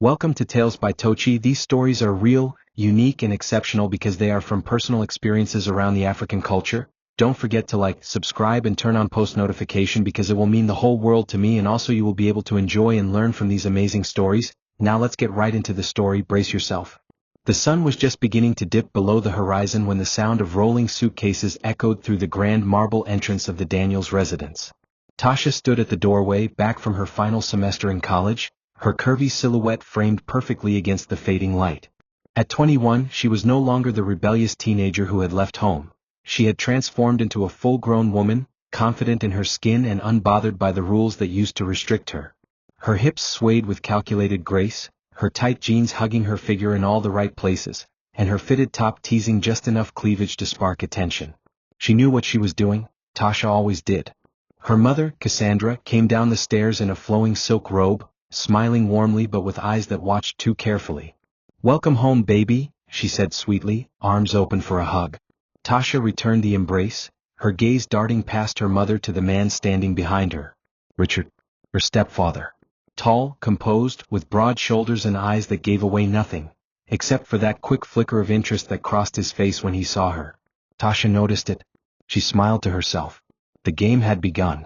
Welcome to Tales by Tochi. These stories are real, unique and exceptional because they are from personal experiences around the African culture. Don't forget to like, subscribe and turn on post notification because it will mean the whole world to me, and also you will be able to enjoy and learn from these amazing stories. Now let's get right into the story. Brace yourself. The sun was just beginning to dip below the horizon when the sound of rolling suitcases echoed through the grand marble entrance of the Daniels residence. Tasha stood at the doorway, back from her final semester in college, her curvy silhouette framed perfectly against the fading light. At 21, she was no longer the rebellious teenager who had left home. She had transformed into a full-grown woman, confident in her skin and unbothered by the rules that used to restrict her. Her hips swayed with calculated grace, her tight jeans hugging her figure in all the right places, and her fitted top teasing just enough cleavage to spark attention. She knew what she was doing. Tasha always did. Her mother, Cassandra, came down the stairs in a flowing silk robe, smiling warmly but with eyes that watched too carefully. "Welcome home, baby," she said sweetly, arms open for a hug. Tasha returned the embrace, her gaze darting past her mother to the man standing behind her. Richard, her stepfather. Tall, composed, with broad shoulders and eyes that gave away nothing, except for that quick flicker of interest that crossed his face when he saw her. Tasha noticed it. She smiled to herself. The game had begun.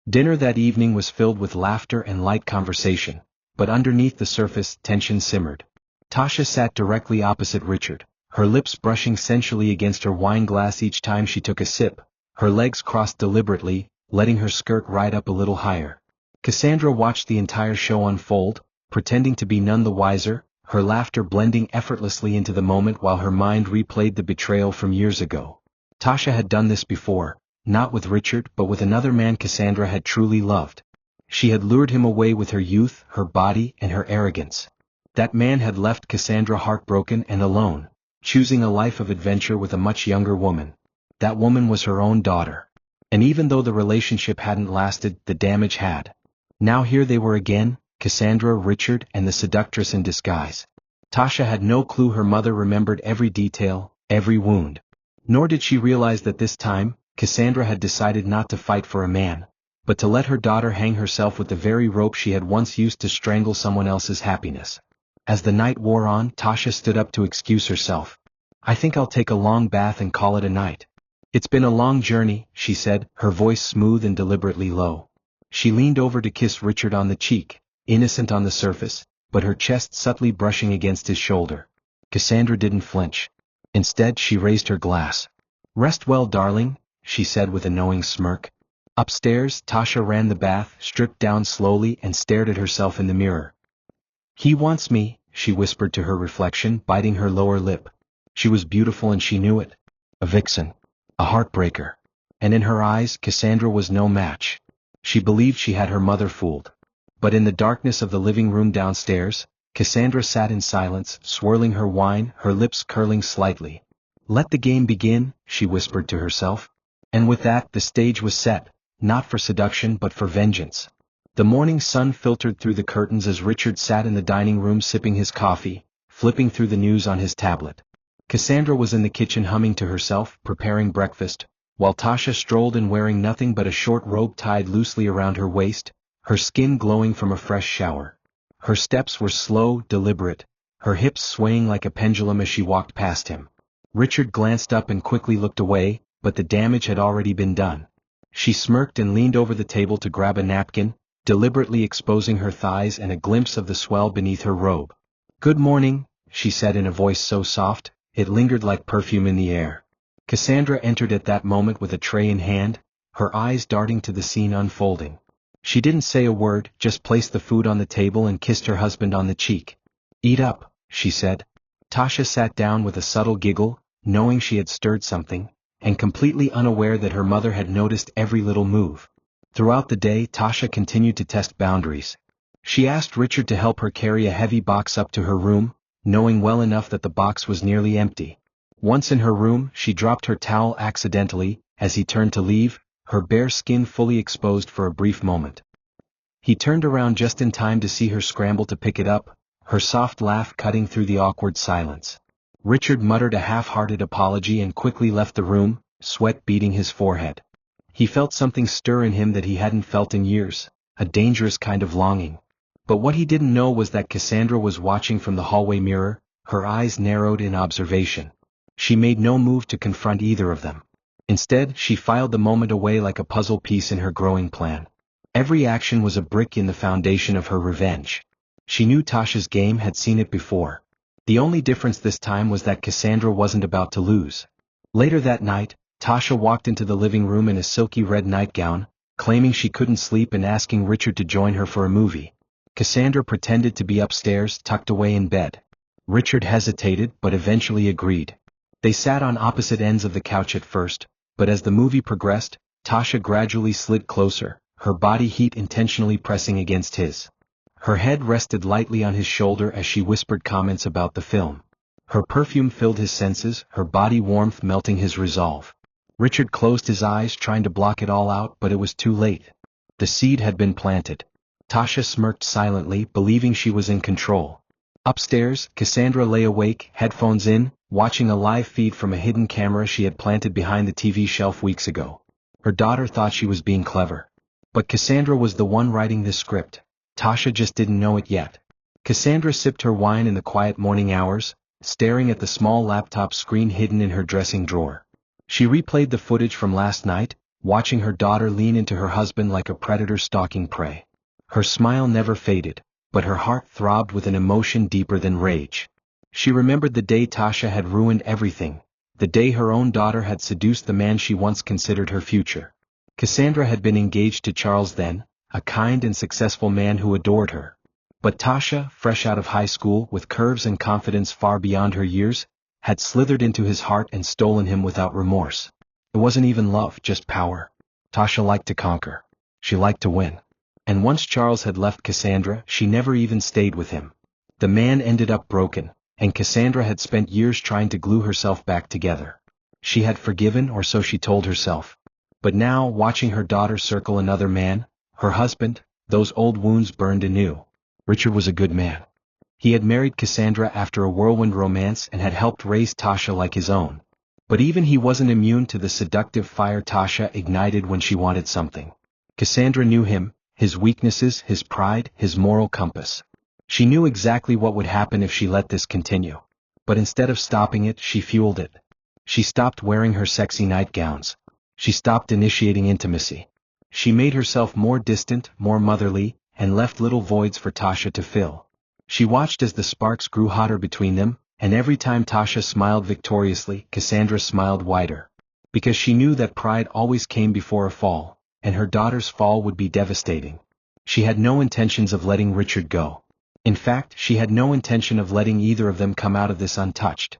Dinner that evening was filled with laughter and light conversation, but underneath the surface, tension simmered. Tasha sat directly opposite Richard, her lips brushing sensually against her wine glass each time she took a sip, her legs crossed deliberately, letting her skirt ride up a little higher. Cassandra watched the entire show unfold, pretending to be none the wiser, her laughter blending effortlessly into the moment while her mind replayed the betrayal from years ago. Tasha had done this before. Not with Richard, but with another man Cassandra had truly loved. She had lured him away with her youth, her body, and her arrogance. That man had left Cassandra heartbroken and alone, choosing a life of adventure with a much younger woman. That woman was her own daughter. And even though the relationship hadn't lasted, the damage had. Now here they were again, Cassandra, Richard, and the seductress in disguise. Tasha had no clue her mother remembered every detail, every wound. Nor did she realize that this time, Cassandra had decided not to fight for a man, but to let her daughter hang herself with the very rope she had once used to strangle someone else's happiness. As the night wore on, Tasha stood up to excuse herself. "I think I'll take a long bath and call it a night. It's been a long journey," she said, her voice smooth and deliberately low. She leaned over to kiss Richard on the cheek, innocent on the surface, but her chest subtly brushing against his shoulder. Cassandra didn't flinch. Instead, she raised her glass. "Rest well, darling," she said with a knowing smirk. Upstairs, Tasha ran the bath, stripped down slowly and stared at herself in the mirror. "He wants me," she whispered to her reflection, biting her lower lip. She was beautiful and she knew it. A vixen. A heartbreaker. And in her eyes, Cassandra was no match. She believed she had her mother fooled. But in the darkness of the living room downstairs, Cassandra sat in silence, swirling her wine, her lips curling slightly. "Let the game begin," she whispered to herself. And with that, the stage was set, not for seduction but for vengeance. The morning sun filtered through the curtains as Richard sat in the dining room sipping his coffee, flipping through the news on his tablet. Cassandra was in the kitchen humming to herself, preparing breakfast, while Tasha strolled in wearing nothing but a short robe tied loosely around her waist, her skin glowing from a fresh shower. Her steps were slow, deliberate, her hips swaying like a pendulum as she walked past him. Richard glanced up and quickly looked away, but the damage had already been done. She smirked and leaned over the table to grab a napkin, deliberately exposing her thighs and a glimpse of the swell beneath her robe. "Good morning," she said in a voice so soft, it lingered like perfume in the air. Cassandra entered at that moment with a tray in hand, her eyes darting to the scene unfolding. She didn't say a word, just placed the food on the table and kissed her husband on the cheek. "Eat up," she said. Tasha sat down with a subtle giggle, knowing she had stirred something, and completely unaware that her mother had noticed every little move. Throughout the day, Tasha continued to test boundaries. She asked Richard to help her carry a heavy box up to her room, knowing well enough that the box was nearly empty. Once in her room, she dropped her towel accidentally, as he turned to leave, her bare skin fully exposed for a brief moment. He turned around just in time to see her scramble to pick it up, her soft laugh cutting through the awkward silence. Richard muttered a half-hearted apology and quickly left the room, sweat beading his forehead. He felt something stir in him that he hadn't felt in years, a dangerous kind of longing. But what he didn't know was that Cassandra was watching from the hallway mirror, her eyes narrowed in observation. She made no move to confront either of them. Instead, she filed the moment away like a puzzle piece in her growing plan. Every action was a brick in the foundation of her revenge. She knew Tasha's game, had seen it before. The only difference this time was that Cassandra wasn't about to lose. Later that night, Tasha walked into the living room in a silky red nightgown, claiming she couldn't sleep and asking Richard to join her for a movie. Cassandra pretended to be upstairs, tucked away in bed. Richard hesitated but eventually agreed. They sat on opposite ends of the couch at first, but as the movie progressed, Tasha gradually slid closer, her body heat intentionally pressing against his. Her head rested lightly on his shoulder as she whispered comments about the film. Her perfume filled his senses, her body warmth melting his resolve. Richard closed his eyes, trying to block it all out, but it was too late. The seed had been planted. Tasha smirked silently, believing she was in control. Upstairs, Cassandra lay awake, headphones in, watching a live feed from a hidden camera she had planted behind the TV shelf weeks ago. Her daughter thought she was being clever. But Cassandra was the one writing this script. Tasha just didn't know it yet. Cassandra sipped her wine in the quiet morning hours, staring at the small laptop screen hidden in her dressing drawer. She replayed the footage from last night, watching her daughter lean into her husband like a predator stalking prey. Her smile never faded, but her heart throbbed with an emotion deeper than rage. She remembered the day Tasha had ruined everything, the day her own daughter had seduced the man she once considered her future. Cassandra had been engaged to Charles then, a kind and successful man who adored her. But Tasha, fresh out of high school with curves and confidence far beyond her years, had slithered into his heart and stolen him without remorse. It wasn't even love, just power. Tasha liked to conquer. She liked to win. And once Charles had left Cassandra, she never even stayed with him. The man ended up broken, and Cassandra had spent years trying to glue herself back together. She had forgiven, or so she told herself. But now, watching her daughter circle another man, her husband, those old wounds burned anew. Richard was a good man. He had married Cassandra after a whirlwind romance and had helped raise Tasha like his own. But even he wasn't immune to the seductive fire Tasha ignited when she wanted something. Cassandra knew him, his weaknesses, his pride, his moral compass. She knew exactly what would happen if she let this continue. But instead of stopping it, she fueled it. She stopped wearing her sexy nightgowns. She stopped initiating intimacy. She made herself more distant, more motherly, and left little voids for Tasha to fill. She watched as the sparks grew hotter between them, and every time Tasha smiled victoriously, Cassandra smiled wider. Because she knew that pride always came before a fall, and her daughter's fall would be devastating. She had no intentions of letting Richard go. In fact, she had no intention of letting either of them come out of this untouched.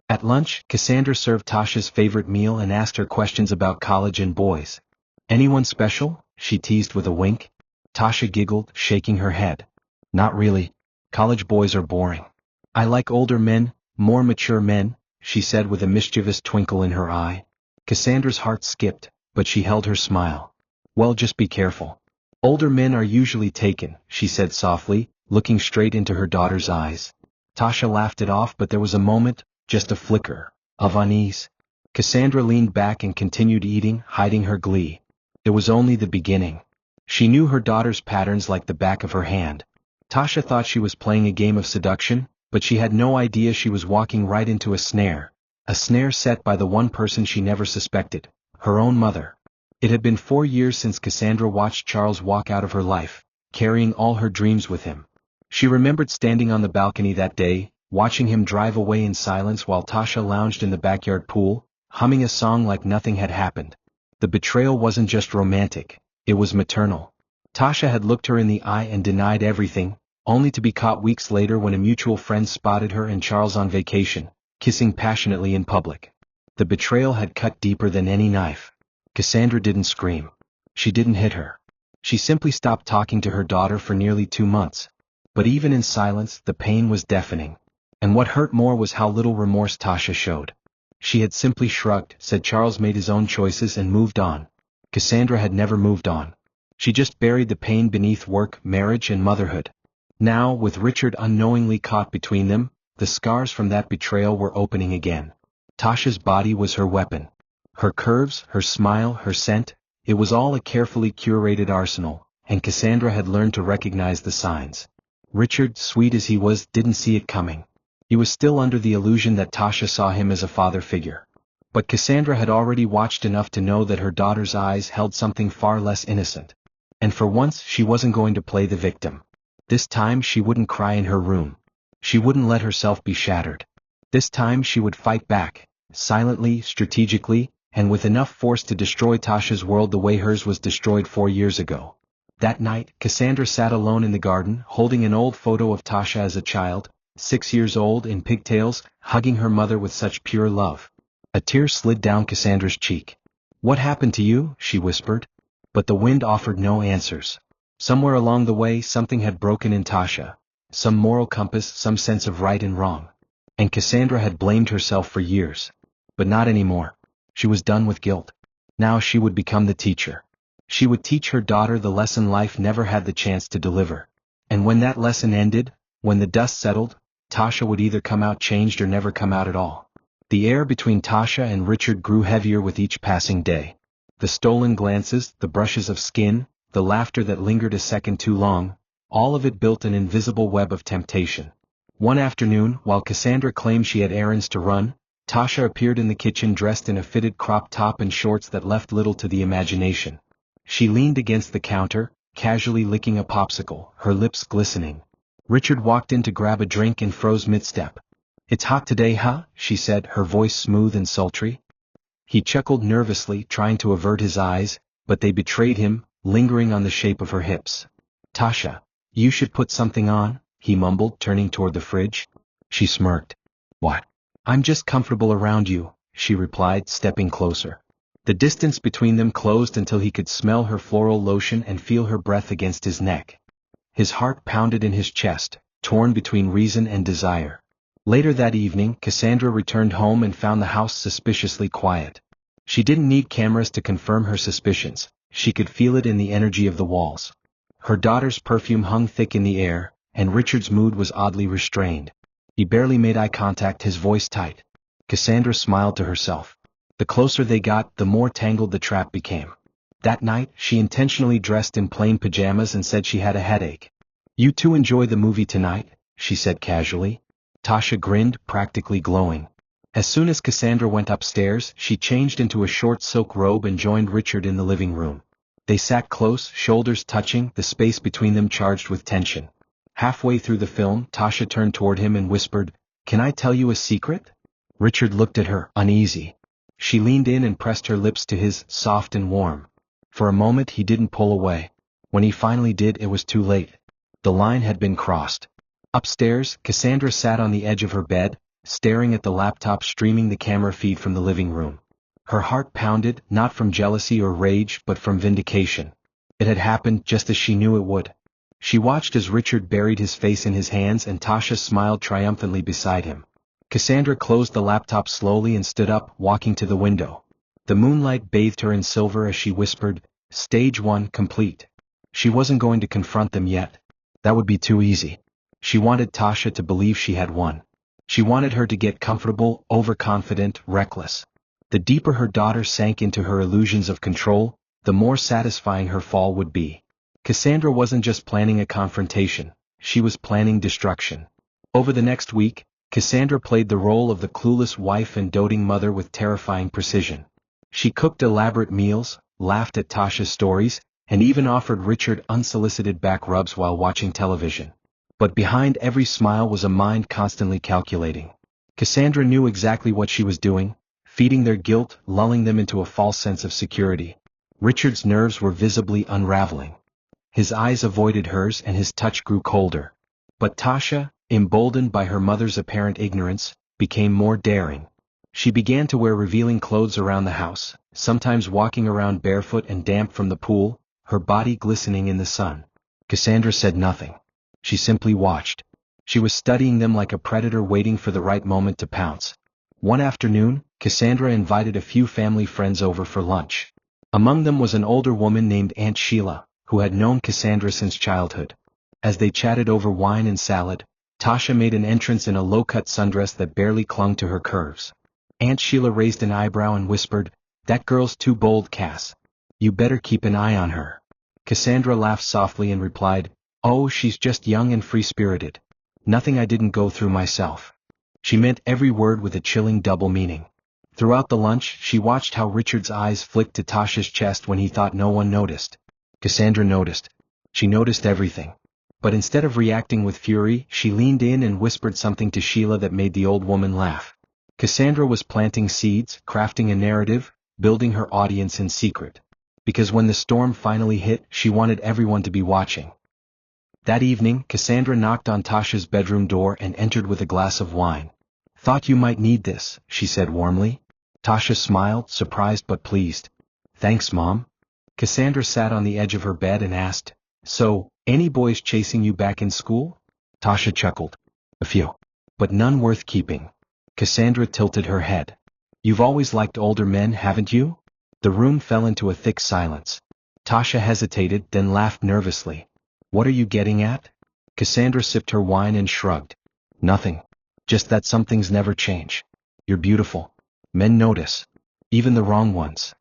At lunch, Cassandra served Tasha's favorite meal and asked her questions about college and boys. "Anyone special?" she teased with a wink. Tasha giggled, shaking her head. "Not really. College boys are boring. I like older men, more mature men," she said with a mischievous twinkle in her eye. Cassandra's heart skipped, but she held her smile. "Well, just be careful. Older men are usually taken," she said softly, looking straight into her daughter's eyes. Tasha laughed it off, but there was a moment, just a flicker, of unease. Cassandra leaned back and continued eating, hiding her glee. It was only the beginning. She knew her daughter's patterns like the back of her hand. Tasha thought she was playing a game of seduction, but she had no idea she was walking right into a snare set by the one person she never suspected, her own mother. It had been 4 years since Cassandra watched Charles walk out of her life, carrying all her dreams with him. She remembered standing on the balcony that day, watching him drive away in silence while Tasha lounged in the backyard pool, humming a song like nothing had happened. The betrayal wasn't just romantic, it was maternal. Tasha had looked her in the eye and denied everything, only to be caught weeks later when a mutual friend spotted her and Charles on vacation, kissing passionately in public. The betrayal had cut deeper than any knife. Cassandra didn't scream. She didn't hit her. She simply stopped talking to her daughter for nearly 2 months. But even in silence, the pain was deafening. And what hurt more was how little remorse Tasha showed. She had simply shrugged, said Charles made his own choices and moved on. Cassandra had never moved on. She just buried the pain beneath work, marriage, and motherhood. Now, with Richard unknowingly caught between them, the scars from that betrayal were opening again. Tasha's body was her weapon. Her curves, her smile, her scent, it was all a carefully curated arsenal, and Cassandra had learned to recognize the signs. Richard, sweet as he was, didn't see it coming. He was still under the illusion that Tasha saw him as a father figure. But Cassandra had already watched enough to know that her daughter's eyes held something far less innocent. And for once she wasn't going to play the victim. This time she wouldn't cry in her room. She wouldn't let herself be shattered. This time she would fight back, silently, strategically, and with enough force to destroy Tasha's world the way hers was destroyed 4 years ago. That night, Cassandra sat alone in the garden, holding an old photo of Tasha as a child, 6 years old, in pigtails, hugging her mother with such pure love. A tear slid down Cassandra's cheek. "What happened to you?" she whispered. But the wind offered no answers. Somewhere along the way something had broken in Tasha. Some moral compass, some sense of right and wrong. And Cassandra had blamed herself for years. But not anymore. She was done with guilt. Now she would become the teacher. She would teach her daughter the lesson life never had the chance to deliver. And when that lesson ended, when the dust settled, Tasha would either come out changed or never come out at all. The air between Tasha and Richard grew heavier with each passing day. The stolen glances, the brushes of skin, the laughter that lingered a second too long, all of it built an invisible web of temptation. One afternoon, while Cassandra claimed she had errands to run, Tasha appeared in the kitchen dressed in a fitted crop top and shorts that left little to the imagination. She leaned against the counter, casually licking a popsicle, her lips glistening. Richard walked in to grab a drink and froze mid-step. "It's hot today, huh?" she said, her voice smooth and sultry. He chuckled nervously, trying to avert his eyes, but they betrayed him, lingering on the shape of her hips. "Tasha, you should put something on," he mumbled, turning toward the fridge. She smirked. "What?" "I'm just comfortable around you," she replied, stepping closer. The distance between them closed until he could smell her floral lotion and feel her breath against his neck. His heart pounded in his chest, torn between reason and desire. Later that evening, Cassandra returned home and found the house suspiciously quiet. She didn't need cameras to confirm her suspicions. She could feel it in the energy of the walls. Her daughter's perfume hung thick in the air, and Richard's mood was oddly restrained. He barely made eye contact, his voice tight. Cassandra smiled to herself. The closer they got, the more tangled the trap became. That night, she intentionally dressed in plain pajamas and said she had a headache. "You two enjoy the movie tonight?" she said casually. Tasha grinned, practically glowing. As soon as Cassandra went upstairs, she changed into a short silk robe and joined Richard in the living room. They sat close, shoulders touching, the space between them charged with tension. Halfway through the film, Tasha turned toward him and whispered, "Can I tell you a secret?" Richard looked at her, uneasy. She leaned in and pressed her lips to his, soft and warm. For a moment he didn't pull away. When he finally did, it was too late. The line had been crossed. Upstairs, Cassandra sat on the edge of her bed, staring at the laptop streaming the camera feed from the living room. Her heart pounded, not from jealousy or rage but from vindication. It had happened just as she knew it would. She watched as Richard buried his face in his hands and Tasha smiled triumphantly beside him. Cassandra closed the laptop slowly and stood up, walking to the window. The moonlight bathed her in silver as she whispered, "Stage 1 complete." She wasn't going to confront them yet. That would be too easy. She wanted Tasha to believe she had won. She wanted her to get comfortable, overconfident, reckless. The deeper her daughter sank into her illusions of control, the more satisfying her fall would be. Cassandra wasn't just planning a confrontation, she was planning destruction. Over the next week, Cassandra played the role of the clueless wife and doting mother with terrifying precision. She cooked elaborate meals, laughed at Tasha's stories, and even offered Richard unsolicited back rubs while watching television. But behind every smile was a mind constantly calculating. Cassandra knew exactly what she was doing, feeding their guilt, lulling them into a false sense of security. Richard's nerves were visibly unraveling. His eyes avoided hers and his touch grew colder. But Tasha, emboldened by her mother's apparent ignorance, became more daring. She began to wear revealing clothes around the house, sometimes walking around barefoot and damp from the pool, her body glistening in the sun. Cassandra said nothing. She simply watched. She was studying them like a predator waiting for the right moment to pounce. One afternoon, Cassandra invited a few family friends over for lunch. Among them was an older woman named Aunt Sheila, who had known Cassandra since childhood. As they chatted over wine and salad, Tasha made an entrance in a low-cut sundress that barely clung to her curves. Aunt Sheila raised an eyebrow and whispered, "That girl's too bold, Cass. You better keep an eye on her." Cassandra laughed softly and replied, "Oh, she's just young and free-spirited. Nothing I didn't go through myself." She meant every word with a chilling double meaning. Throughout the lunch, she watched how Richard's eyes flicked to Tasha's chest when he thought no one noticed. Cassandra noticed. She noticed everything. But instead of reacting with fury, she leaned in and whispered something to Sheila that made the old woman laugh. Cassandra was planting seeds, crafting a narrative, building her audience in secret. Because when the storm finally hit, she wanted everyone to be watching. That evening, Cassandra knocked on Tasha's bedroom door and entered with a glass of wine. "Thought you might need this," she said warmly. Tasha smiled, surprised but pleased. "Thanks, Mom." Cassandra sat on the edge of her bed and asked, "So, any boys chasing you back in school?" Tasha chuckled. "A few. But none worth keeping." Cassandra tilted her head. "You've always liked older men, haven't you?" The room fell into a thick silence. Tasha hesitated, then laughed nervously. "What are you getting at?" Cassandra sipped her wine and shrugged. "Nothing. Just that some things never change. You're beautiful. Men notice. Even the wrong ones."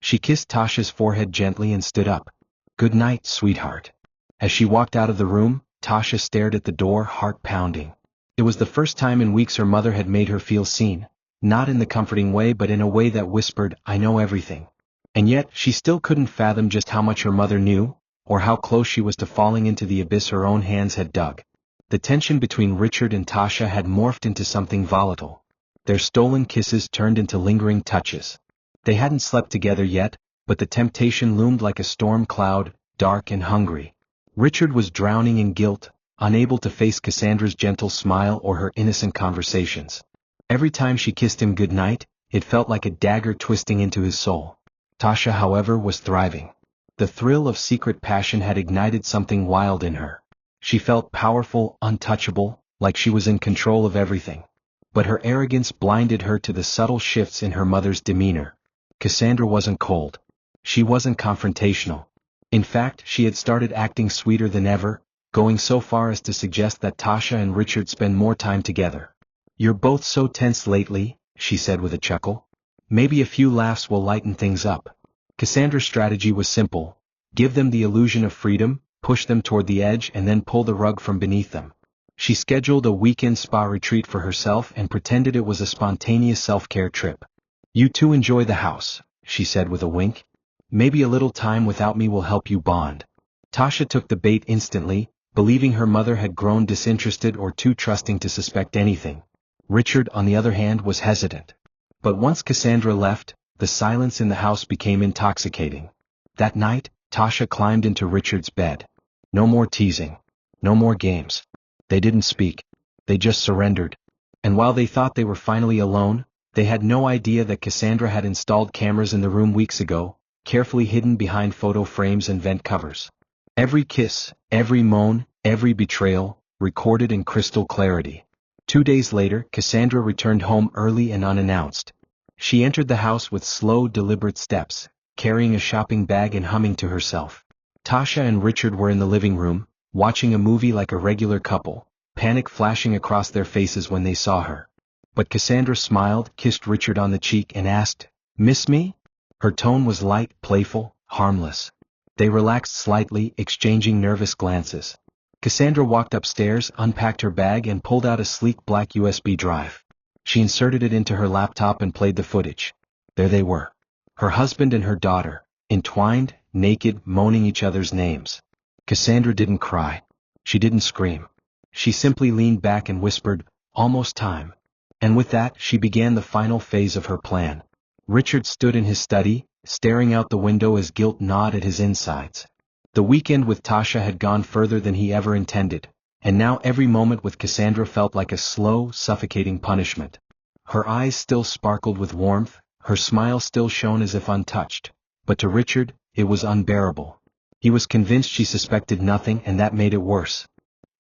She kissed Tasha's forehead gently and stood up. "Good night, sweetheart." As she walked out of the room, Tasha stared at the door, heart pounding. It was the first time in weeks her mother had made her feel seen, not in the comforting way but in a way that whispered, "I know everything." And yet, she still couldn't fathom just how much her mother knew, or how close she was to falling into the abyss her own hands had dug. The tension between Richard and Tasha had morphed into something volatile. Their stolen kisses turned into lingering touches. They hadn't slept together yet, but the temptation loomed like a storm cloud, dark and hungry. Richard was drowning in guilt, unable to face Cassandra's gentle smile or her innocent conversations. Every time she kissed him goodnight, it felt like a dagger twisting into his soul. Tasha, however, was thriving. The thrill of secret passion had ignited something wild in her. She felt powerful, untouchable, like she was in control of everything. But her arrogance blinded her to the subtle shifts in her mother's demeanor. Cassandra wasn't cold. She wasn't confrontational. In fact, she had started acting sweeter than ever, going so far as to suggest that Tasha and Richard spend more time together. "You're both so tense lately," she said with a chuckle. "Maybe a few laughs will lighten things up." Cassandra's strategy was simple. Give them the illusion of freedom, push them toward the edge and then pull the rug from beneath them. She scheduled a weekend spa retreat for herself and pretended it was a spontaneous self-care trip. "You two enjoy the house," she said with a wink. "Maybe a little time without me will help you bond." Tasha took the bait instantly, believing her mother had grown disinterested or too trusting to suspect anything. Richard, on the other hand, was hesitant. But once Cassandra left, the silence in the house became intoxicating. That night, Tasha climbed into Richard's bed. No more teasing. No more games. They didn't speak. They just surrendered. And while they thought they were finally alone, they had no idea that Cassandra had installed cameras in the room weeks ago, carefully hidden behind photo frames and vent covers. Every kiss, every moan, every betrayal, recorded in crystal clarity. 2 days later, Cassandra returned home early and unannounced. She entered the house with slow, deliberate steps, carrying a shopping bag and humming to herself. Tasha and Richard were in the living room, watching a movie like a regular couple, panic flashing across their faces when they saw her. But Cassandra smiled, kissed Richard on the cheek and asked, "Miss me?" Her tone was light, playful, harmless. They relaxed slightly, exchanging nervous glances. Cassandra walked upstairs, unpacked her bag and pulled out a sleek black USB drive. She inserted it into her laptop and played the footage. There they were. Her husband and her daughter, entwined, naked, moaning each other's names. Cassandra didn't cry. She didn't scream. She simply leaned back and whispered, "Almost time." And with that, she began the final phase of her plan. Richard stood in his study, staring out the window as guilt gnawed at his insides. The weekend with Tasha had gone further than he ever intended, and now every moment with Cassandra felt like a slow, suffocating punishment. Her eyes still sparkled with warmth, her smile still shone as if untouched, but to Richard, it was unbearable. He was convinced she suspected nothing and that made it worse.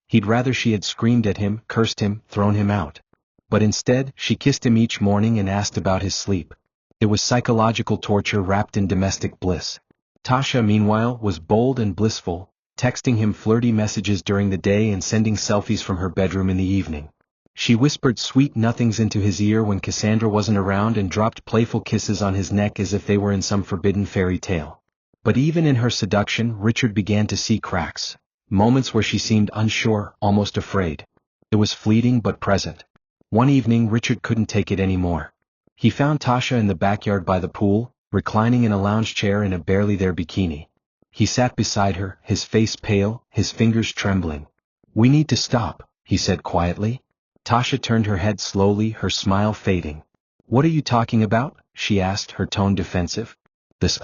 He'd rather she had screamed at him, cursed him, thrown him out. But instead, she kissed him each morning and asked about his sleep. It was psychological torture wrapped in domestic bliss. Tasha, meanwhile, was bold and blissful, texting him flirty messages during the day and sending selfies from her bedroom in the evening. She whispered sweet nothings into his ear when Cassandra wasn't around and dropped playful kisses on his neck as if they were in some forbidden fairy tale. But even in her seduction, Richard began to see cracks. Moments where she seemed unsure, almost afraid. It was fleeting but present. One evening Richard couldn't take it anymore. He found Tasha in the backyard by the pool, reclining in a lounge chair in a barely there bikini. He sat beside her, his face pale, his fingers trembling. "We need to stop," he said quietly. Tasha turned her head slowly, her smile fading. "What are you talking about?" she asked, her tone defensive. "This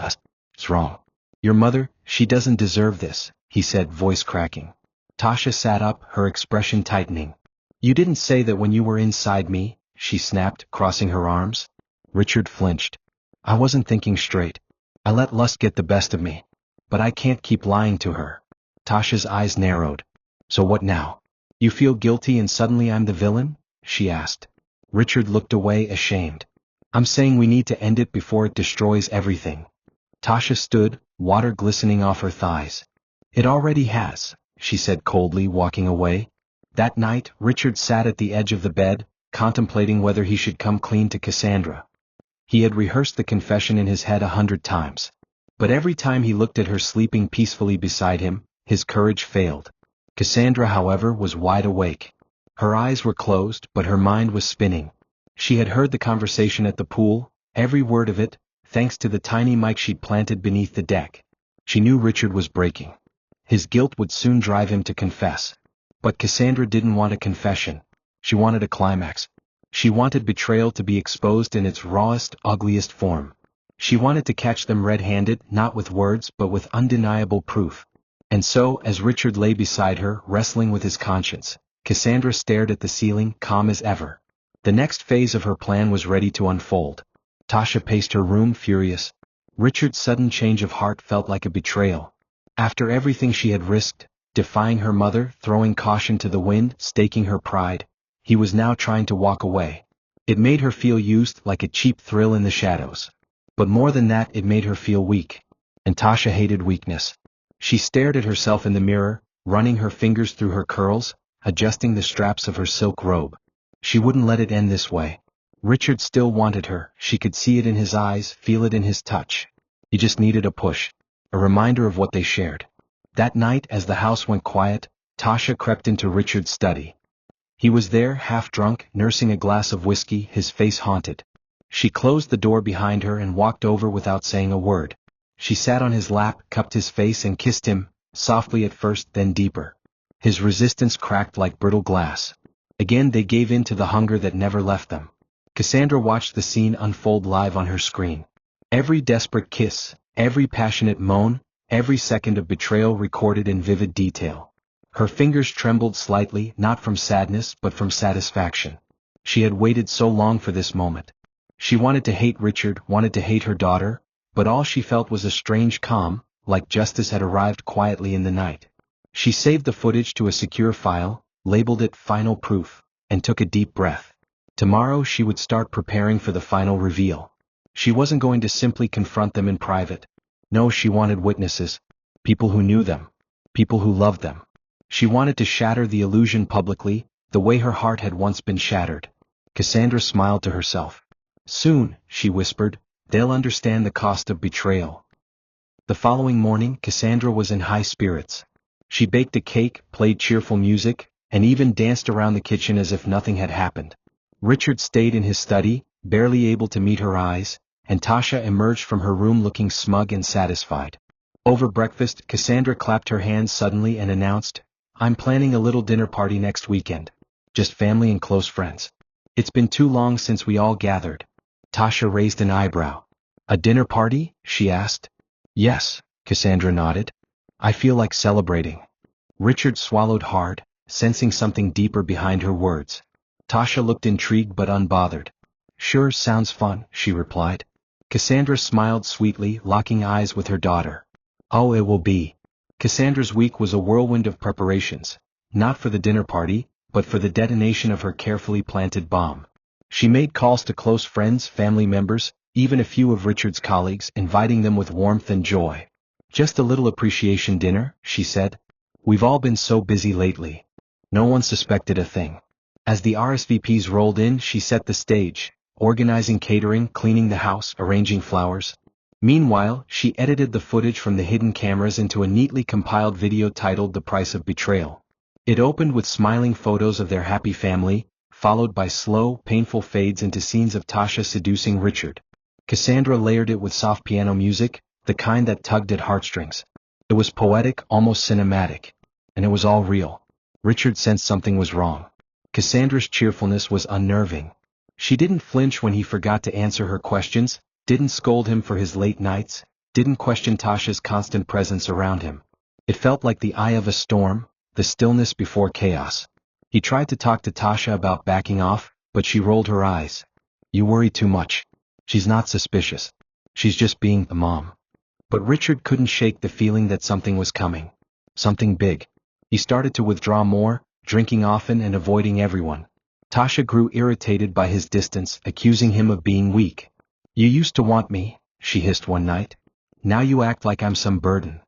is wrong. Your mother, she doesn't deserve this," he said, voice cracking. Tasha sat up, her expression tightening. "You didn't say that when you were inside me," she snapped, crossing her arms. Richard flinched. "I wasn't thinking straight. I let lust get the best of me. But I can't keep lying to her." Tasha's eyes narrowed. "So what now? You feel guilty and suddenly I'm the villain?" she asked. Richard looked away, ashamed. "I'm saying we need to end it before it destroys everything." Tasha stood, water glistening off her thighs. "It already has," she said coldly, walking away. That night, Richard sat at the edge of the bed, contemplating whether he should come clean to Cassandra. He had rehearsed the confession in his head 100 times. But every time he looked at her sleeping peacefully beside him, his courage failed. Cassandra, however, was wide awake. Her eyes were closed, but her mind was spinning. She had heard the conversation at the pool, every word of it, thanks to the tiny mic she'd planted beneath the deck. She knew Richard was breaking. His guilt would soon drive him to confess. But Cassandra didn't want a confession. She wanted a climax. She wanted betrayal to be exposed in its rawest, ugliest form. She wanted to catch them red-handed, not with words but with undeniable proof. And so, as Richard lay beside her, wrestling with his conscience, Cassandra stared at the ceiling, calm as ever. The next phase of her plan was ready to unfold. Tasha paced her room, furious. Richard's sudden change of heart felt like a betrayal. After everything she had risked, defying her mother, throwing caution to the wind, staking her pride, he was now trying to walk away. It made her feel used, like a cheap thrill in the shadows. But more than that, it made her feel weak. And Tasha hated weakness. She stared at herself in the mirror, running her fingers through her curls, adjusting the straps of her silk robe. She wouldn't let it end this way. Richard still wanted her, she could see it in his eyes, feel it in his touch. He just needed a push. A reminder of what they shared. That night, as the house went quiet, Tasha crept into Richard's study. He was there, half drunk, nursing a glass of whiskey, his face haunted. She closed the door behind her and walked over without saying a word. She sat on his lap, cupped his face and kissed him, softly at first, then deeper. His resistance cracked like brittle glass. Again they gave in to the hunger that never left them. Cassandra watched the scene unfold live on her screen. Every desperate kiss, every passionate moan, every second of betrayal recorded in vivid detail. Her fingers trembled slightly, not from sadness but from satisfaction. She had waited so long for this moment. She wanted to hate Richard, wanted to hate her daughter, but all she felt was a strange calm, like justice had arrived quietly in the night. She saved the footage to a secure file, labeled it Final Proof, and took a deep breath. Tomorrow she would start preparing for the final reveal. She wasn't going to simply confront them in private. No, she wanted witnesses. People who knew them. People who loved them. She wanted to shatter the illusion publicly, the way her heart had once been shattered. Cassandra smiled to herself. "Soon," she whispered, "they'll understand the cost of betrayal." The following morning, Cassandra was in high spirits. She baked a cake, played cheerful music, and even danced around the kitchen as if nothing had happened. Richard stayed in his study, barely able to meet her eyes, and Tasha emerged from her room looking smug and satisfied. Over breakfast, Cassandra clapped her hands suddenly and announced, "I'm planning a little dinner party next weekend. Just family and close friends. It's been too long since we all gathered." Tasha raised an eyebrow. "A dinner party?" she asked. "Yes," Cassandra nodded. "I feel like celebrating." Richard swallowed hard, sensing something deeper behind her words. Tasha looked intrigued but unbothered. "Sure, sounds fun," she replied. Cassandra smiled sweetly, locking eyes with her daughter. "Oh, it will be." Cassandra's week was a whirlwind of preparations, not for the dinner party, but for the detonation of her carefully planted bomb. She made calls to close friends, family members, even a few of Richard's colleagues, inviting them with warmth and joy. "Just a little appreciation dinner," she said. "We've all been so busy lately." No one suspected a thing. As the RSVPs rolled in, she set the stage, organizing catering, cleaning the house, arranging flowers. Meanwhile, she edited the footage from the hidden cameras into a neatly compiled video titled The Price of Betrayal. It opened with smiling photos of their happy family, followed by slow, painful fades into scenes of Tasha seducing Richard. Cassandra layered it with soft piano music, the kind that tugged at heartstrings. It was poetic, almost cinematic. And it was all real. Richard sensed something was wrong. Cassandra's cheerfulness was unnerving. She didn't flinch when he forgot to answer her questions, didn't scold him for his late nights, didn't question Tasha's constant presence around him. It felt like the eye of a storm, the stillness before chaos. He tried to talk to Tasha about backing off, but she rolled her eyes. You worry too much. She's not suspicious. She's just being a mom. But Richard couldn't shake the feeling that something was coming. Something big. He started to withdraw more, drinking often and avoiding everyone. Tasha grew irritated by his distance, accusing him of being weak. You used to want me, she hissed one night. Now you act like I'm some burden.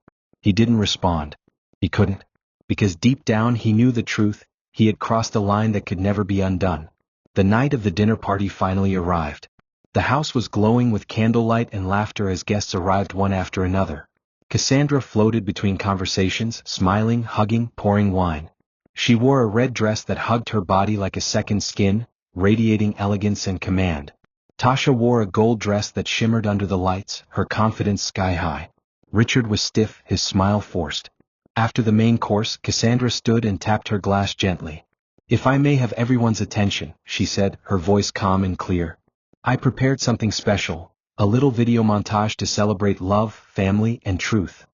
He didn't respond. He couldn't. Because deep down he knew the truth, he had crossed a line that could never be undone. The night of the dinner party finally arrived. The house was glowing with candlelight and laughter as guests arrived one after another. Cassandra floated between conversations, smiling, hugging, pouring wine. She wore a red dress that hugged her body like a second skin, radiating elegance and command. Tasha wore a gold dress that shimmered under the lights, her confidence sky-high. Richard was stiff, his smile forced. After the main course, Cassandra stood and tapped her glass gently. If I may have everyone's attention, she said, her voice calm and clear. I prepared something special, a little video montage to celebrate love, family, and truth.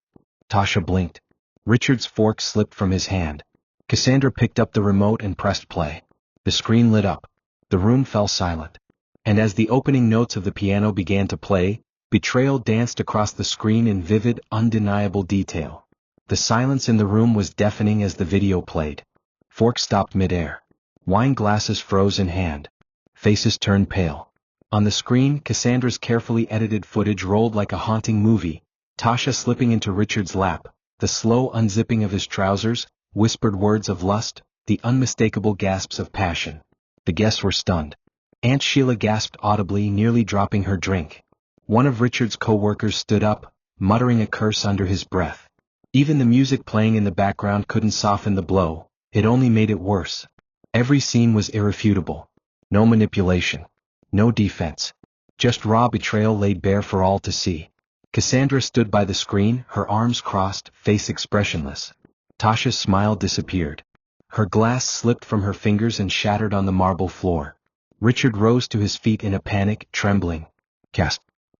Tasha blinked. Richard's fork slipped from his hand. Cassandra picked up the remote and pressed play. The screen lit up. The room fell silent. And as the opening notes of the piano began to play, betrayal danced across the screen in vivid, undeniable detail. The silence in the room was deafening as the video played. Forks stopped mid-air. Wine glasses froze in hand. Faces turned pale. On the screen, Cassandra's carefully edited footage rolled like a haunting movie, Tasha slipping into Richard's lap, the slow unzipping of his trousers, whispered words of lust, the unmistakable gasps of passion. The guests were stunned. Aunt Sheila gasped audibly, nearly dropping her drink. One of Richard's co-workers stood up, muttering a curse under his breath. Even the music playing in the background couldn't soften the blow, it only made it worse. Every scene was irrefutable. No manipulation. No defense. Just raw betrayal laid bare for all to see. Cassandra stood by the screen, her arms crossed, face expressionless. Tasha's smile disappeared. Her glass slipped from her fingers and shattered on the marble floor. Richard rose to his feet in a panic, trembling.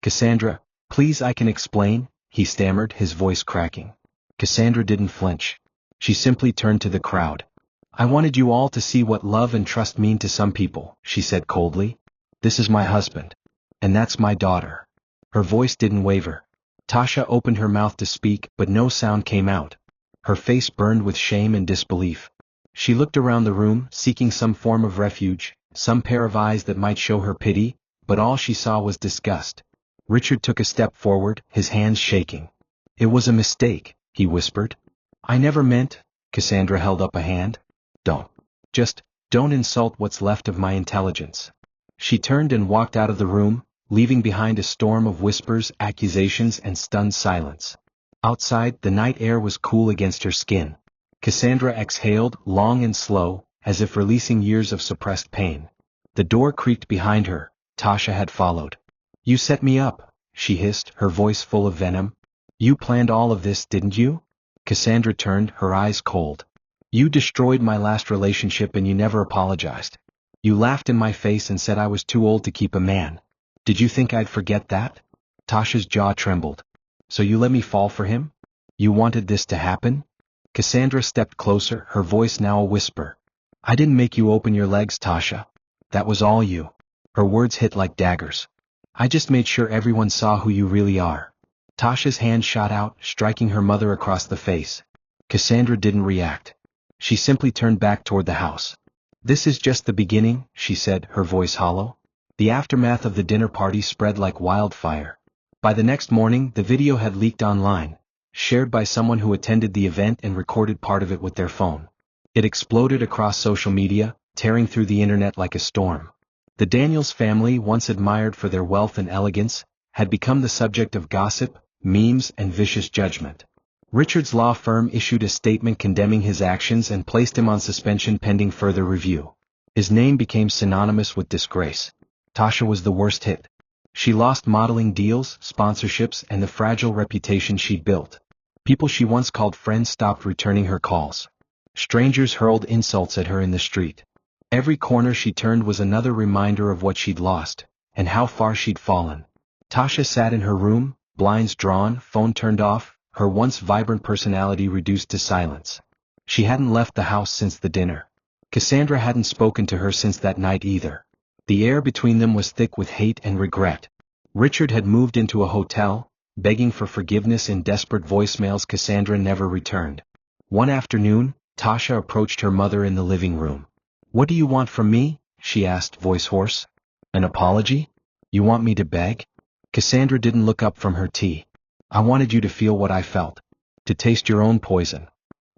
Cassandra, please, I can explain, he stammered, his voice cracking. Cassandra didn't flinch. She simply turned to the crowd. I wanted you all to see what love and trust mean to some people, she said coldly. This is my husband. And that's my daughter. Her voice didn't waver. Tasha opened her mouth to speak, but no sound came out. Her face burned with shame and disbelief. She looked around the room, seeking some form of refuge, some pair of eyes that might show her pity, but all she saw was disgust. Richard took a step forward, his hands shaking. It was a mistake, he whispered. I never meant. Cassandra held up a hand. Don't insult what's left of my intelligence. She turned and walked out of the room, leaving behind a storm of whispers, accusations, and stunned silence. Outside, the night air was cool against her skin. Cassandra exhaled, long and slow, as if releasing years of suppressed pain. The door creaked behind her. Tasha had followed. You set me up, she hissed, her voice full of venom. You planned all of this, didn't you? Cassandra turned, her eyes cold. You destroyed my last relationship and you never apologized. You laughed in my face and said I was too old to keep a man. Did you think I'd forget that? Tasha's jaw trembled. So you let me fall for him? You wanted this to happen? Cassandra stepped closer, her voice now a whisper. I didn't make you open your legs, Tasha. That was all you. Her words hit like daggers. I just made sure everyone saw who you really are. Tasha's hand shot out, striking her mother across the face. Cassandra didn't react. She simply turned back toward the house. This is just the beginning, she said, her voice hollow. The aftermath of the dinner party spread like wildfire. By the next morning, the video had leaked online, shared by someone who attended the event and recorded part of it with their phone. It exploded across social media, tearing through the internet like a storm. The Daniels family, once admired for their wealth and elegance, had become the subject of gossip, memes, and vicious judgment. Richard's law firm issued a statement condemning his actions and placed him on suspension pending further review. His name became synonymous with disgrace. Tasha was the worst hit. She lost modeling deals, sponsorships, and the fragile reputation she'd built. People she once called friends stopped returning her calls. Strangers hurled insults at her in the street. Every corner she turned was another reminder of what she'd lost, and how far she'd fallen. Tasha sat in her room, blinds drawn, phone turned off, her once vibrant personality reduced to silence. She hadn't left the house since the dinner. Cassandra hadn't spoken to her since that night either. The air between them was thick with hate and regret. Richard had moved into a hotel, begging for forgiveness in desperate voicemails Cassandra never returned. One afternoon, Tasha approached her mother in the living room. "What do you want from me?" she asked, voice hoarse. "An apology? You want me to beg?" Cassandra didn't look up from her tea. "I wanted you to feel what I felt. To taste your own poison."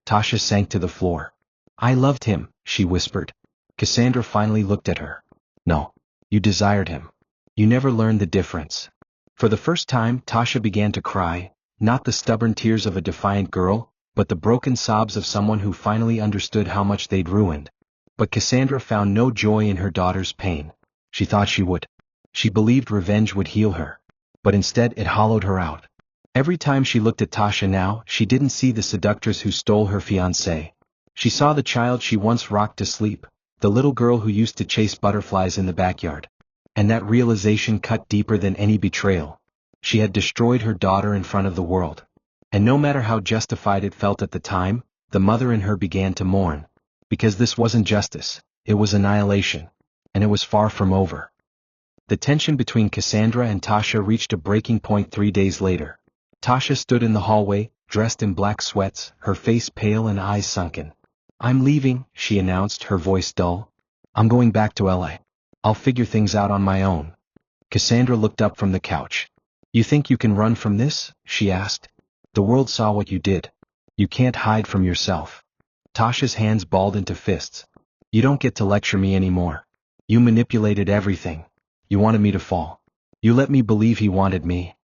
Tasha sank to the floor. "I loved him," she whispered. Cassandra finally looked at her. "No. You desired him. You never learned the difference." For the first time, Tasha began to cry, not the stubborn tears of a defiant girl, but the broken sobs of someone who finally understood how much they'd ruined. But Cassandra found no joy in her daughter's pain. She thought she would. She believed revenge would heal her. But instead it hollowed her out. Every time she looked at Tasha now, she didn't see the seductress who stole her fiancé. She saw the child she once rocked to sleep, the little girl who used to chase butterflies in the backyard. And that realization cut deeper than any betrayal. She had destroyed her daughter in front of the world. And no matter how justified it felt at the time, the mother in her began to mourn. Because this wasn't justice, it was annihilation. And it was far from over. The tension between Cassandra and Tasha reached a breaking point 3 days later. Tasha stood in the hallway, dressed in black sweats, her face pale and eyes sunken. "I'm leaving," she announced, her voice dull. "I'm going back to LA. I'll figure things out on my own." Cassandra looked up from the couch. "You think you can run from this?" she asked. "The world saw what you did. You can't hide from yourself." Tasha's hands balled into fists. "You don't get to lecture me anymore. You manipulated everything. You wanted me to fall. You let me believe he wanted me."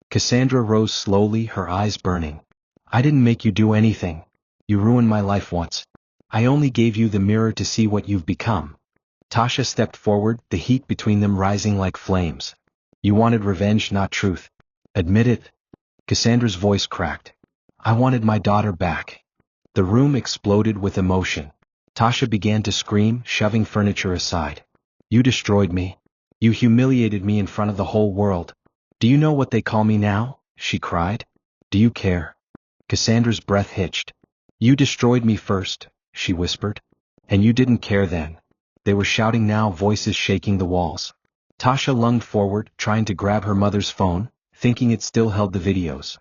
Cassandra rose slowly, her eyes burning. "I didn't make you do anything. You ruined my life once. I only gave you the mirror to see what you've become." Tasha stepped forward, the heat between them rising like flames. "You wanted revenge, not truth. Admit it." Cassandra's voice cracked. "I wanted my daughter back." The room exploded with emotion. Tasha began to scream, shoving furniture aside. "You destroyed me. You humiliated me in front of the whole world. Do you know what they call me now?" she cried. "Do you care?" Cassandra's breath hitched. "You destroyed me first," she whispered. "And you didn't care then." They were shouting now, voices shaking the walls. Tasha lunged forward, trying to grab her mother's phone, thinking it still held the videos.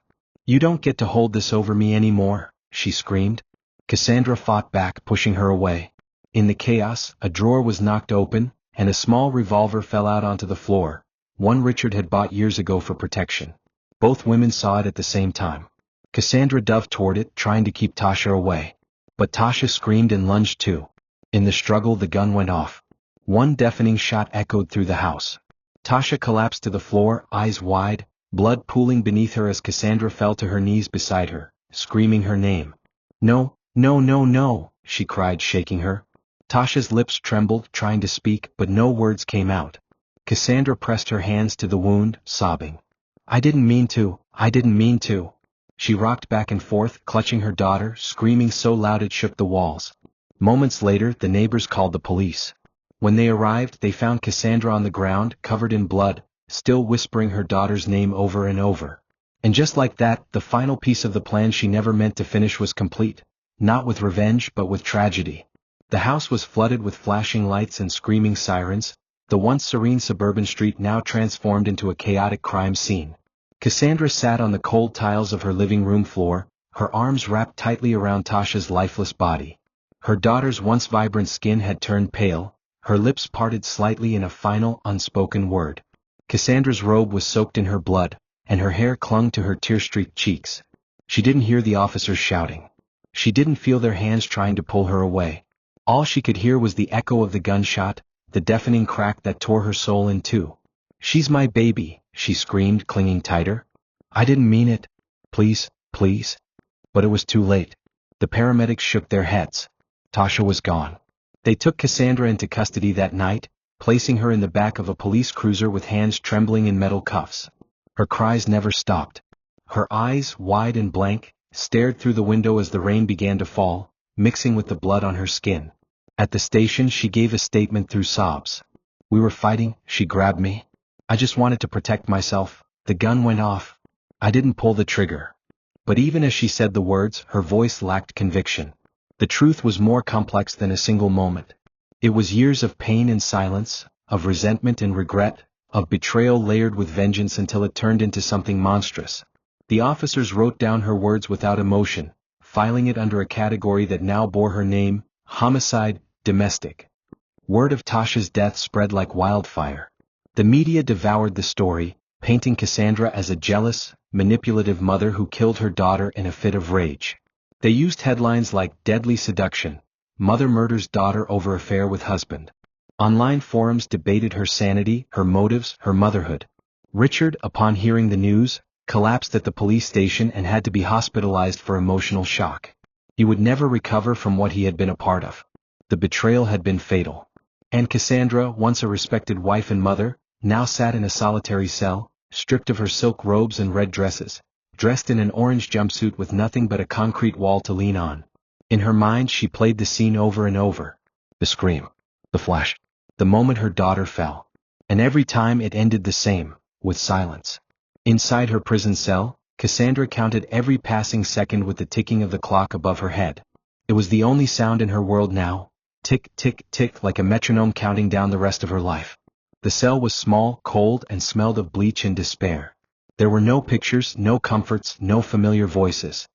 "You don't get to hold this over me anymore," she screamed. Cassandra fought back, pushing her away. In the chaos, a drawer was knocked open, and a small revolver fell out onto the floor, one Richard had bought years ago for protection. Both women saw it at the same time. Cassandra dove toward it, trying to keep Tasha away. But Tasha screamed and lunged too. In the struggle, the gun went off. One deafening shot echoed through the house. Tasha collapsed to the floor, eyes wide, blood pooling beneath her as Cassandra fell to her knees beside her, screaming her name. "No, no, no, no," she cried, shaking her. Tasha's lips trembled, trying to speak, but no words came out. Cassandra pressed her hands to the wound, sobbing. "I didn't mean to, I didn't mean to." She rocked back and forth, clutching her daughter, screaming so loud it shook the walls. Moments later, the neighbors called the police. When they arrived, they found Cassandra on the ground, covered in blood, still whispering her daughter's name over and over. And just like that, the final piece of the plan she never meant to finish was complete. Not with revenge, but with tragedy. The house was flooded with flashing lights and screaming sirens, the once serene suburban street now transformed into a chaotic crime scene. Cassandra sat on the cold tiles of her living room floor, her arms wrapped tightly around Tasha's lifeless body. Her daughter's once vibrant skin had turned pale, her lips parted slightly in a final, unspoken word. Cassandra's robe was soaked in her blood, and her hair clung to her tear-streaked cheeks. She didn't hear the officers shouting. She didn't feel their hands trying to pull her away. All she could hear was the echo of the gunshot, the deafening crack that tore her soul in two. "She's my baby," she screamed, clinging tighter. I didn't mean it. Please, please. But it was too late. The paramedics shook their heads. Tasha was gone. They took Cassandra into custody that night, placing her in the back of a police cruiser with hands trembling in metal cuffs. Her cries never stopped. Her eyes, wide and blank, stared through the window as the rain began to fall, mixing with the blood on her skin. At the station, she gave a statement through sobs. We were fighting, she grabbed me. I just wanted to protect myself. The gun went off. I didn't pull the trigger. But even as she said the words, her voice lacked conviction. The truth was more complex than a single moment. It was years of pain and silence, of resentment and regret, of betrayal layered with vengeance until it turned into something monstrous. The officers wrote down her words without emotion, filing it under a category that now bore her name: homicide, domestic. Word of Tasha's death spread like wildfire. The media devoured the story, painting Cassandra as a jealous, manipulative mother who killed her daughter in a fit of rage. They used headlines like "Deadly Seduction," "Mother Murders Daughter Over Affair with Husband." Online forums debated her sanity, her motives, her motherhood. Richard, upon hearing the news, collapsed at the police station and had to be hospitalized for emotional shock. He would never recover from what he had been a part of. The betrayal had been fatal. And Cassandra, once a respected wife and mother, now sat in a solitary cell, stripped of her silk robes and red dresses, dressed in an orange jumpsuit with nothing but a concrete wall to lean on. In her mind she played the scene over and over. The scream. The flash. The moment her daughter fell. And every time it ended the same, with silence. Inside her prison cell, Cassandra counted every passing second with the ticking of the clock above her head. It was the only sound in her world now. Tick, tick, tick, like a metronome counting down the rest of her life. The cell was small, cold, and smelled of bleach and despair. There were no pictures, no comforts, no familiar voices.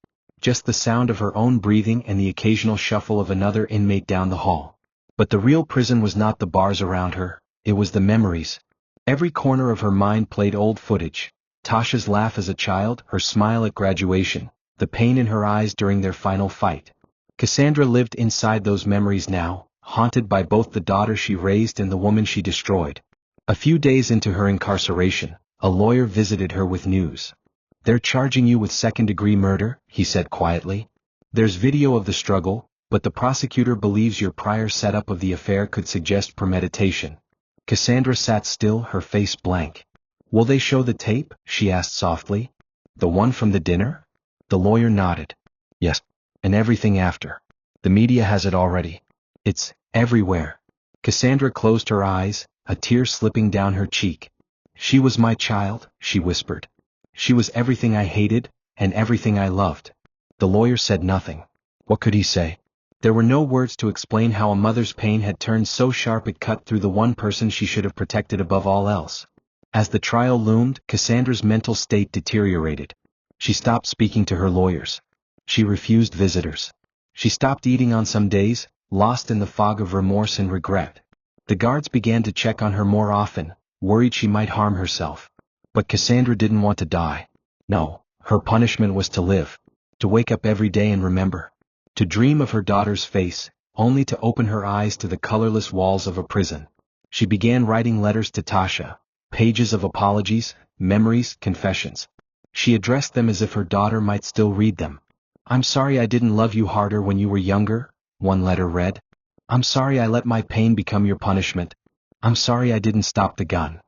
Just the sound of her own breathing and the occasional shuffle of another inmate down the hall. But the real prison was not the bars around her, it was the memories. Every corner of her mind played old footage. Tasha's laugh as a child, her smile at graduation, the pain in her eyes during their final fight. Cassandra lived inside those memories now, haunted by both the daughter she raised and the woman she destroyed. A few days into her incarceration, a lawyer visited her with news. They're charging you with second-degree murder, he said quietly. There's video of the struggle, but the prosecutor believes your prior setup of the affair could suggest premeditation. Cassandra sat still, her face blank. Will they show the tape? She asked softly. The one from the dinner? The lawyer nodded. Yes. And everything after. The media has it already. It's everywhere. Cassandra closed her eyes, a tear slipping down her cheek. She was my child, she whispered. She was everything I hated, and everything I loved. The lawyer said nothing. What could he say? There were no words to explain how a mother's pain had turned so sharp it cut through the one person she should have protected above all else. As the trial loomed, Cassandra's mental state deteriorated. She stopped speaking to her lawyers. She refused visitors. She stopped eating on some days, lost in the fog of remorse and regret. The guards began to check on her more often, worried she might harm herself. But Cassandra didn't want to die. No, her punishment was to live. To wake up every day and remember. To dream of her daughter's face, only to open her eyes to the colorless walls of a prison. She began writing letters to Tasha, pages of apologies, memories, confessions. She addressed them as if her daughter might still read them. I'm sorry I didn't love you harder when you were younger, one letter read. I'm sorry I let my pain become your punishment. I'm sorry I didn't stop the gun.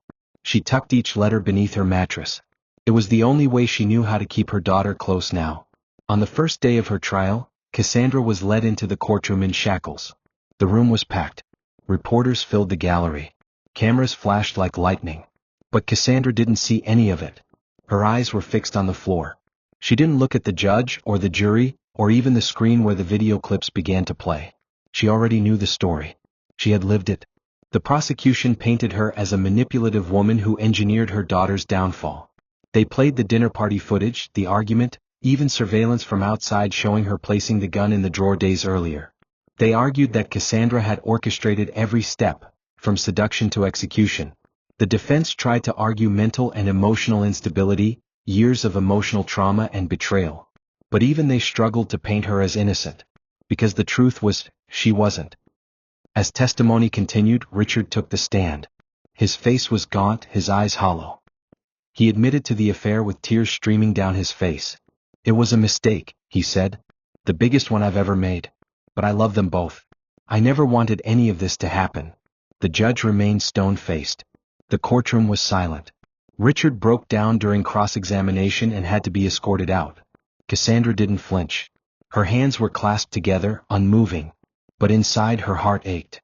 She tucked each letter beneath her mattress. It was the only way she knew how to keep her daughter close now. On the first day of her trial, Cassandra was led into the courtroom in shackles. The room was packed. Reporters filled the gallery. Cameras flashed like lightning. But Cassandra didn't see any of it. Her eyes were fixed on the floor. She didn't look at the judge or the jury, or even the screen where the video clips began to play. She already knew the story. She had lived it. The prosecution painted her as a manipulative woman who engineered her daughter's downfall. They played the dinner party footage, the argument, even surveillance from outside showing her placing the gun in the drawer days earlier. They argued that Cassandra had orchestrated every step, from seduction to execution. The defense tried to argue mental and emotional instability, years of emotional trauma and betrayal. But even they struggled to paint her as innocent. Because the truth was, she wasn't. As testimony continued, Richard took the stand. His face was gaunt, his eyes hollow. He admitted to the affair with tears streaming down his face. "It was a mistake," he said. "The biggest one I've ever made. But I love them both. I never wanted any of this to happen." The judge remained stone-faced. The courtroom was silent. Richard broke down during cross-examination and had to be escorted out. Cassandra didn't flinch. Her hands were clasped together, unmoving. But inside her heart ached.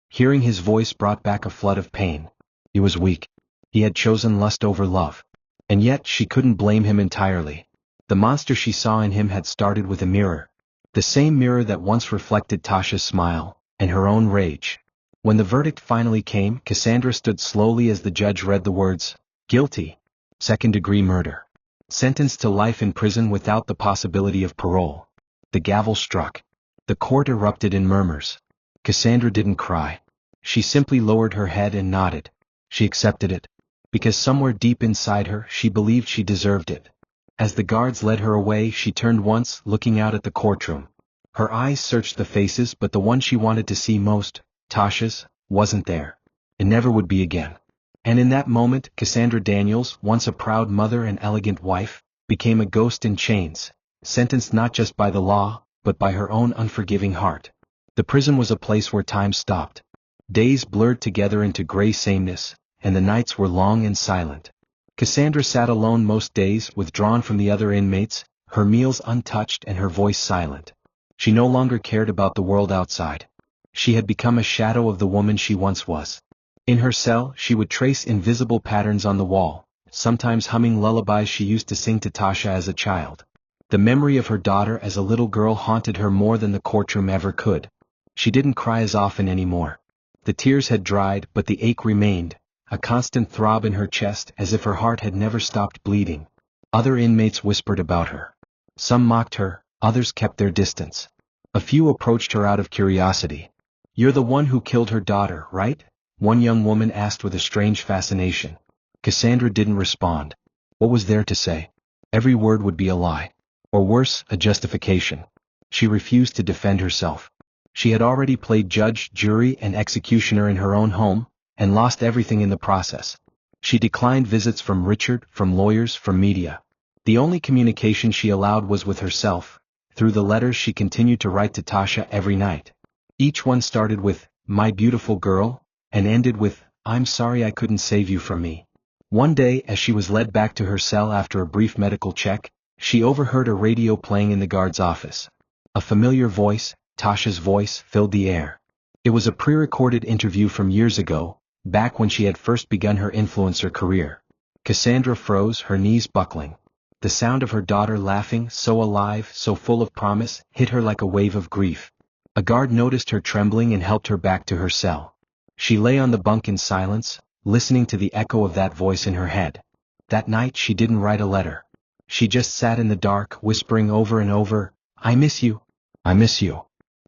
Hearing his voice brought back a flood of pain. He was weak. He had chosen lust over love. And yet she couldn't blame him entirely. The monster she saw in him had started with a mirror. The same mirror that once reflected Tasha's smile, and her own rage. When the verdict finally came, Cassandra stood slowly as the judge read the words, "Guilty. Second-degree murder. Sentenced to life in prison without the possibility of parole." The gavel struck. The court erupted in murmurs. Cassandra didn't cry. She simply lowered her head and nodded. She accepted it. Because somewhere deep inside her, she believed she deserved it. As the guards led her away, she turned once, looking out at the courtroom. Her eyes searched the faces, but the one she wanted to see most, Tasha's, wasn't there. It never would be again. And in that moment, Cassandra Daniels, once a proud mother and elegant wife, became a ghost in chains, sentenced not just by the law, but by her own unforgiving heart. The prison was a place where time stopped. Days blurred together into gray sameness, and the nights were long and silent. Cassandra sat alone most days, withdrawn from the other inmates, her meals untouched and her voice silent. She no longer cared about the world outside. She had become a shadow of the woman she once was. In her cell, she would trace invisible patterns on the wall, sometimes humming lullabies she used to sing to Tasha as a child. The memory of her daughter as a little girl haunted her more than the courtroom ever could. She didn't cry as often anymore. The tears had dried, but the ache remained, a constant throb in her chest as if her heart had never stopped bleeding. Other inmates whispered about her. Some mocked her, others kept their distance. A few approached her out of curiosity. "You're the one who killed her daughter, right?" one young woman asked with a strange fascination. Cassandra didn't respond. What was there to say? Every word would be a lie. Or worse, a justification. She refused to defend herself. She had already played judge, jury, and executioner in her own home, and lost everything in the process. She declined visits from Richard, from lawyers, from media. The only communication she allowed was with herself, through the letters she continued to write to Tasha every night. Each one started with, "My beautiful girl," and ended with, "I'm sorry I couldn't save you from me." One day, as she was led back to her cell after a brief medical check, she overheard a radio playing in the guard's office. A familiar voice, Tasha's voice, filled the air. It was a pre-recorded interview from years ago, back when she had first begun her influencer career. Cassandra froze, her knees buckling. The sound of her daughter laughing, so alive, so full of promise, hit her like a wave of grief. A guard noticed her trembling and helped her back to her cell. She lay on the bunk in silence, listening to the echo of that voice in her head. That night she didn't write a letter. She just sat in the dark, whispering over and over, "I miss you. I miss you."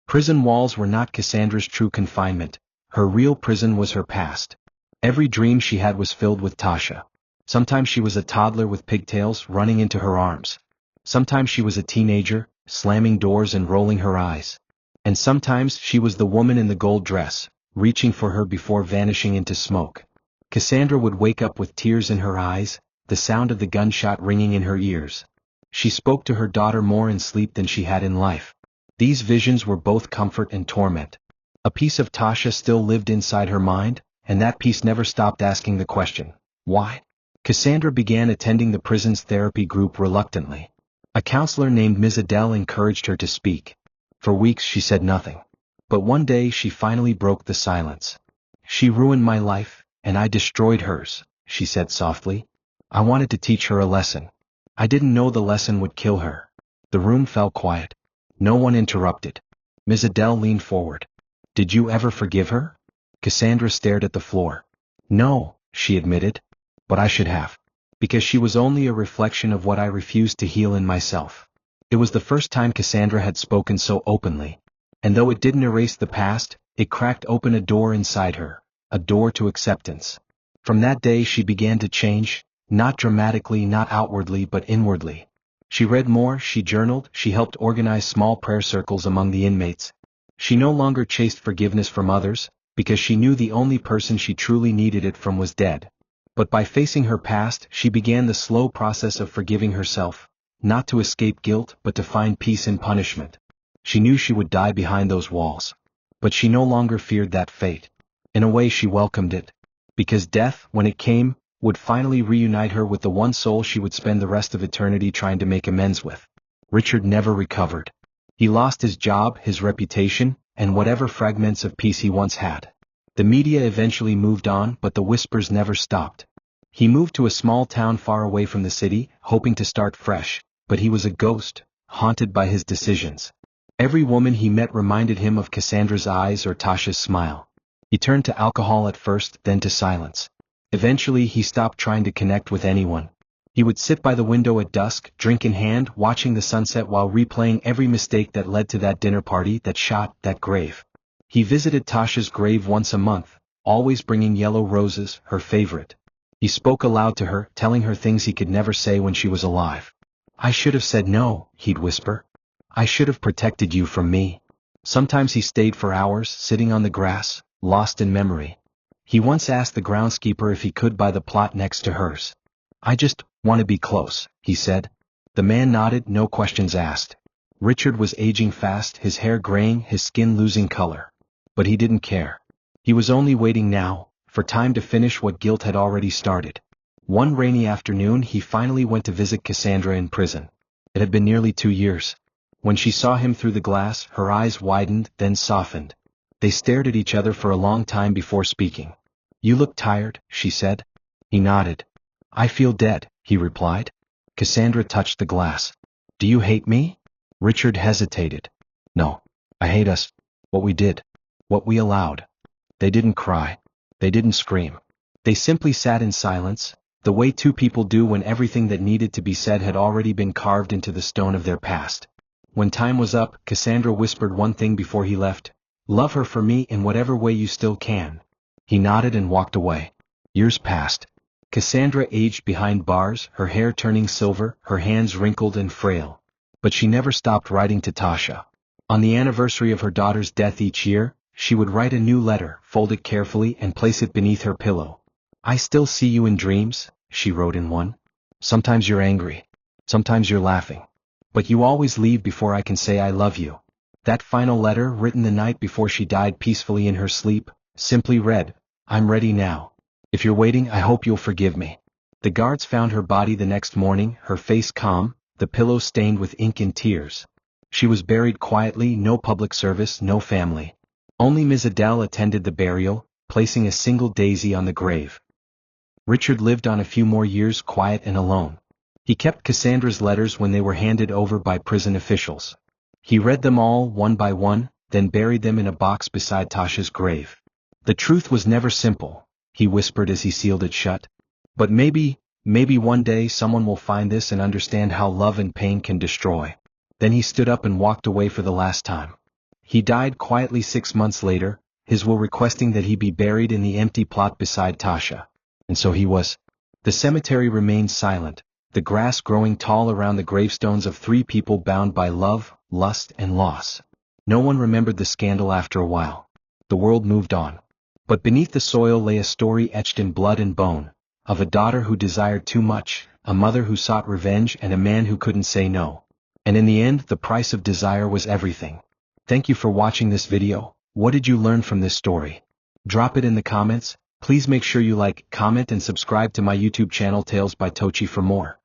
Prison walls were not Cassandra's true confinement. Her real prison was her past. Every dream she had was filled with Tasha. Sometimes she was a toddler with pigtails running into her arms. Sometimes she was a teenager, slamming doors and rolling her eyes. And sometimes she was the woman in the gold dress, reaching for her before vanishing into smoke. Cassandra would wake up with tears in her eyes, the sound of the gunshot ringing in her ears. She spoke to her daughter more in sleep than she had in life. These visions were both comfort and torment. A piece of Tasha still lived inside her mind, and that piece never stopped asking the question, why? Cassandra began attending the prison's therapy group reluctantly. A counselor named Ms. Adele encouraged her to speak. For weeks she said nothing. But one day she finally broke the silence. "She ruined my life, and I destroyed hers," she said softly. "I wanted to teach her a lesson. I didn't know the lesson would kill her." The room fell quiet. No one interrupted. Ms. Adele leaned forward. "Did you ever forgive her?" Cassandra stared at the floor. "No," she admitted. "But I should have. Because she was only a reflection of what I refused to heal in myself." It was the first time Cassandra had spoken so openly. And though it didn't erase the past, it cracked open a door inside her, a door to acceptance. From that day she began to change, not dramatically, not outwardly, but inwardly. She read more, she journaled, she helped organize small prayer circles among the inmates. She no longer chased forgiveness from others, because she knew the only person she truly needed it from was dead. But by facing her past, she began the slow process of forgiving herself, not to escape guilt but to find peace in punishment. She knew she would die behind those walls. But she no longer feared that fate. In a way she welcomed it. Because death, when it came, would finally reunite her with the one soul she would spend the rest of eternity trying to make amends with. Richard never recovered. He lost his job, his reputation, and whatever fragments of peace he once had. The media eventually moved on, but the whispers never stopped. He moved to a small town far away from the city, hoping to start fresh, but he was a ghost, haunted by his decisions. Every woman he met reminded him of Cassandra's eyes or Tasha's smile. He turned to alcohol at first, then to silence. Eventually he stopped trying to connect with anyone. He would sit by the window at dusk, drink in hand, watching the sunset while replaying every mistake that led to that dinner party, that shot, that grave. He visited Tasha's grave once a month, always bringing yellow roses, her favorite. He spoke aloud to her, telling her things he could never say when she was alive. "I should have said no," he'd whisper. "I should have protected you from me." Sometimes he stayed for hours, sitting on the grass, lost in memory. He once asked the groundskeeper if he could buy the plot next to hers. "I just want to be close," he said. The man nodded, no questions asked. Richard was aging fast, his hair graying, his skin losing color. But he didn't care. He was only waiting now, for time to finish what guilt had already started. One rainy afternoon he finally went to visit Cassandra in prison. It had been nearly 2 years. When she saw him through the glass, her eyes widened, then softened. They stared at each other for a long time before speaking. "You look tired," she said. He nodded. "I feel dead," he replied. Cassandra touched the glass. "Do you hate me?" Richard hesitated. "No. I hate us. What we did. What we allowed." They didn't cry. They didn't scream. They simply sat in silence, the way two people do when everything that needed to be said had already been carved into the stone of their past. When time was up, Cassandra whispered one thing before he left. "Love her for me in whatever way you still can." He nodded and walked away. Years passed. Cassandra aged behind bars, her hair turning silver, her hands wrinkled and frail. But she never stopped writing to Tasha. On the anniversary of her daughter's death each year, she would write a new letter, fold it carefully, and place it beneath her pillow. "I still see you in dreams," she wrote in one. "Sometimes you're angry. Sometimes you're laughing. But you always leave before I can say I love you." That final letter, written the night before she died peacefully in her sleep, simply read, "I'm ready now. If you're waiting, I hope you'll forgive me." The guards found her body the next morning, her face calm, the pillow stained with ink and tears. She was buried quietly, no public service, no family. Only Ms. Adele attended the burial, placing a single daisy on the grave. Richard lived on a few more years, quiet and alone. He kept Cassandra's letters when they were handed over by prison officials. He read them all, one by one, then buried them in a box beside Tasha's grave. "The truth was never simple," he whispered as he sealed it shut. "But maybe one day someone will find this and understand how love and pain can destroy." Then he stood up and walked away for the last time. He died quietly 6 months later, his will requesting that he be buried in the empty plot beside Tasha. And so he was. The cemetery remained silent, the grass growing tall around the gravestones of 3 people bound by love, lust, and loss. No one remembered the scandal after a while. The world moved on. But beneath the soil lay a story etched in blood and bone, of a daughter who desired too much, a mother who sought revenge, and a man who couldn't say no. And in the end, the price of desire was everything. Thank you for watching this video. What did you learn from this story? Drop it in the comments. Please make sure you like, comment, and subscribe to my YouTube channel Tales by Tochi for more.